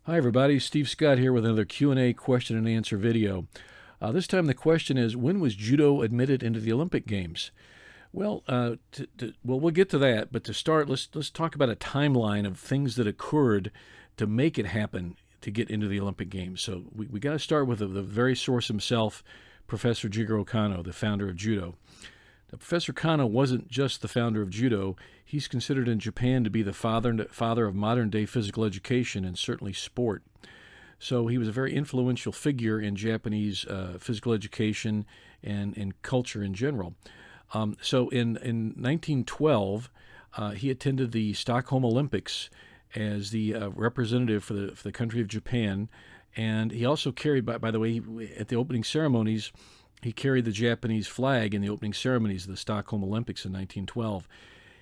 Hi everybody, Steve Scott here with another Q&A question and answer video. This time the question is, when was judo admitted into the Olympic Games? We'll get to that, but to start, let's talk about a timeline of things that occurred to make it happen to get into the Olympic Games. So we got to start with the very source himself, Professor Jigoro Kano, the founder of judo. Now, Professor Kano wasn't just the founder of judo. He's considered in Japan to be the father of modern-day physical education and certainly sport. So he was a very influential figure in Japanese physical education and culture in general. So in 1912, he attended the Stockholm Olympics as the representative for the country of Japan. And he also carried, by the way, at the opening ceremonies, he carried the Japanese flag in the opening ceremonies of the Stockholm Olympics in 1912.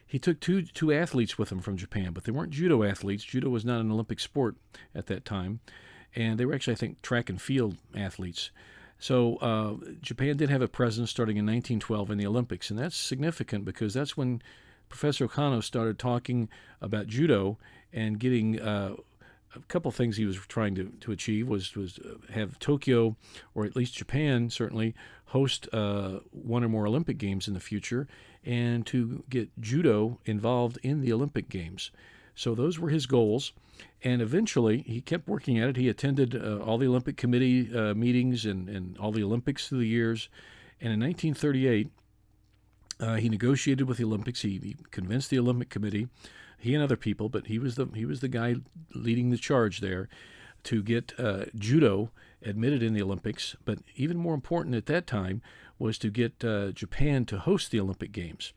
He took two athletes with him from Japan, but they weren't judo athletes. Judo was not an Olympic sport at that time, and they were actually, I think, track and field athletes. So Japan did have a presence starting in 1912 in the Olympics, and that's significant because that's when Professor Kano started talking about judo and getting a couple of things he was trying to achieve was have Tokyo, or at least Japan certainly, host one or more Olympic Games in the future, and to get judo involved in the Olympic Games. So those were his goals, and eventually he kept working at it. He attended all the Olympic Committee meetings and all the Olympics through the years, and in 1938 he negotiated with the Olympics. He convinced the Olympic Committee, he and other people, but he was the guy leading the charge there to get judo admitted in the Olympics. But even more important at that time was to get Japan to host the Olympic Games.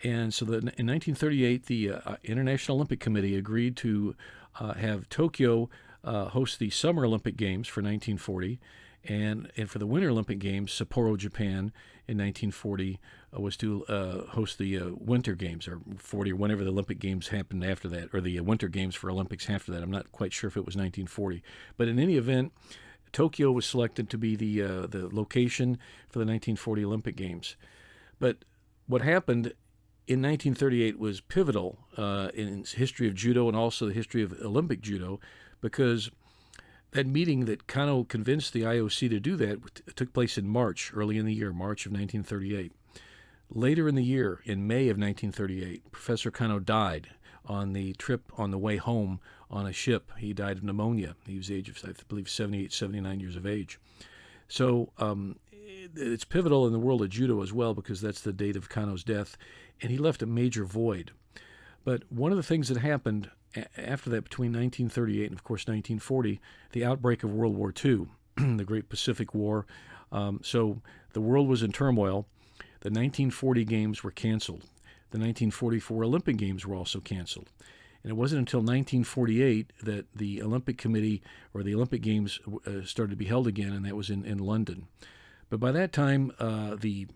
And so in 1938, the International Olympic Committee agreed to have Tokyo host the Summer Olympic Games for 1940, and for the Winter Olympic Games, Sapporo, Japan, in 1940 was to host the Winter Games, or 40, or whenever the Olympic Games happened after that, or the Winter Games for Olympics after that. I'm not quite sure if it was 1940. But in any event, Tokyo was selected to be the location for the 1940 Olympic Games. But what happened in 1938 was pivotal in its history of judo and also the history of Olympic judo, because that meeting that Kano convinced the IOC to do that took place in March, early in the year, March of 1938. Later in the year, in May of 1938, Professor Kano died on the trip on the way home on a ship. He died of pneumonia. He was the age of, I believe, 78, 79 years of age. So it's pivotal in the world of judo as well, because that's the date of Kano's death, and he left a major void. But one of the things that happened after that, between 1938 and, of course, 1940, the outbreak of World War II, the Great Pacific War. So the world was in turmoil. The 1940 Games were canceled. The 1944 Olympic Games were also canceled. And it wasn't until 1948 that the Olympic Committee, or the Olympic Games, started to be held again, and that was in London. But by that time, the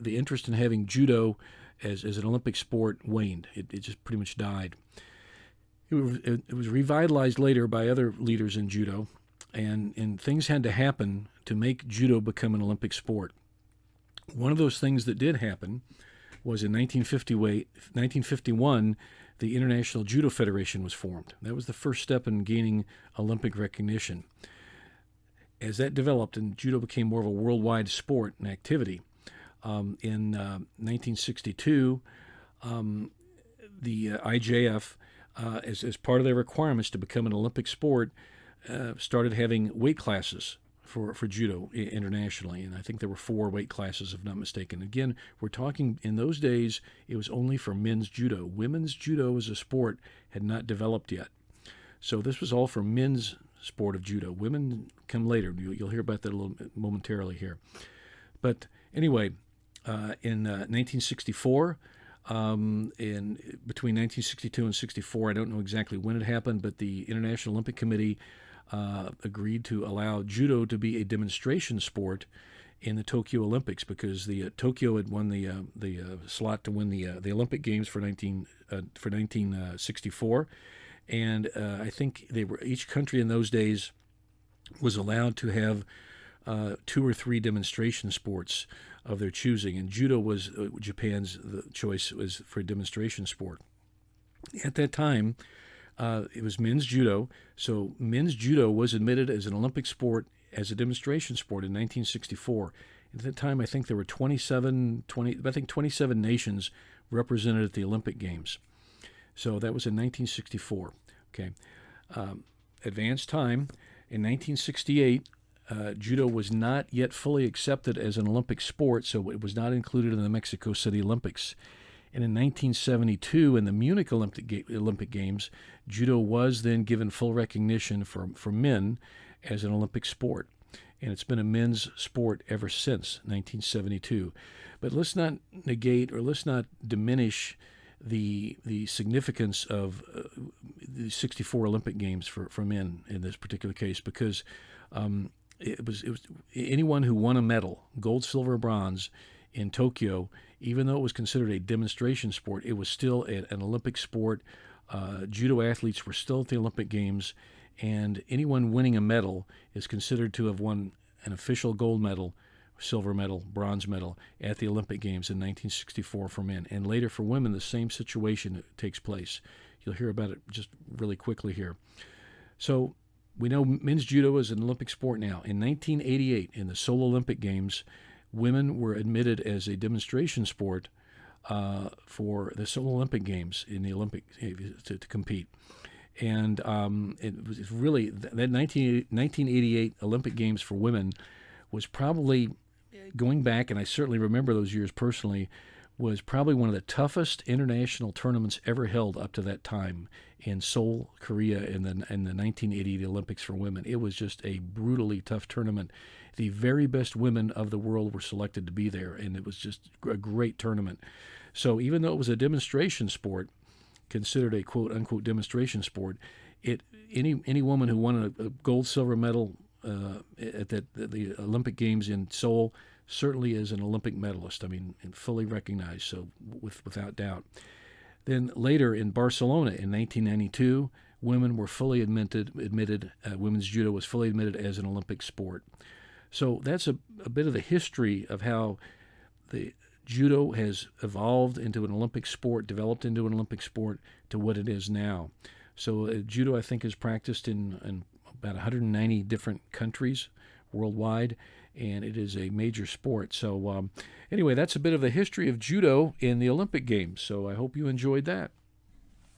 interest in having judo as an Olympic sport waned. It just pretty much died. It was revitalized later by other leaders in judo, and things had to happen to make judo become an Olympic sport. One of those things that did happen was in 1951, the International Judo Federation was formed. That was the first step in gaining Olympic recognition. As that developed and judo became more of a worldwide sport and activity, in 1962, the IJF, as part of their requirements to become an Olympic sport, started having weight classes for judo internationally, and I think there were 4 weight classes, if not mistaken. Again, we're talking, in those days, it was only for men's judo. Women's judo as a sport had not developed yet. So this was all for men's sport of judo. Women come later. You'll hear about that a little bit momentarily here. But anyway, in 1964, between 1962 and 64, I don't know exactly when it happened, but the International Olympic Committee agreed to allow judo to be a demonstration sport in the Tokyo Olympics, because Tokyo had won the slot to win the Olympic Games for 1964, and I think each country in those days was allowed to have 2 or 3 demonstration sports of their choosing, and judo was Japan's choice was for a demonstration sport. At that time, It was men's judo. So men's judo was admitted as an Olympic sport, as a demonstration sport in 1964. At that time, I think there were 27 nations represented at the Olympic Games. So that was in 1964. Okay. Advanced time. In 1968, judo was not yet fully accepted as an Olympic sport, so it was not included in the Mexico City Olympics. And in 1972, in the Munich Olympic Games, judo was then given full recognition for men as an Olympic sport. And it's been a men's sport ever since 1972. But let's not negate or let's not diminish the significance of the 64 Olympic Games for men in this particular case, because it was anyone who won a medal, gold, silver, bronze, in Tokyo, even though it was considered a demonstration sport, it was still an Olympic sport. Judo athletes were still at the Olympic Games, and anyone winning a medal is considered to have won an official gold medal, silver medal, bronze medal at the Olympic Games in 1964 for men. And later for women, the same situation takes place. You'll hear about it just really quickly here. So we know men's judo is an Olympic sport now. In 1988, in the Seoul Olympic Games, women were admitted as a demonstration sport for the Seoul Olympic Games in the Olympic to compete. And it was really that 1988 Olympic Games for women was probably, going back, and I certainly remember those years personally, was probably one of the toughest international tournaments ever held up to that time in Seoul, Korea, in the 1988 Olympics for women. It was just a brutally tough tournament. The very best women of the world were selected to be there, and it was just a great tournament. So even though it was a demonstration sport, considered a quote-unquote demonstration sport, any woman who won a gold, silver medal at the Olympic Games in Seoul certainly is an Olympic medalist. I mean, and fully recognized, so without doubt. Then later in Barcelona in 1992, women were fully admitted. Women's judo was fully admitted as an Olympic sport. So that's a bit of the history of how the judo has evolved into an Olympic sport, developed into an Olympic sport to what it is now. So judo, I think, is practiced in about 190 different countries worldwide, and it is a major sport. So anyway, that's a bit of the history of judo in the Olympic Games. So I hope you enjoyed that.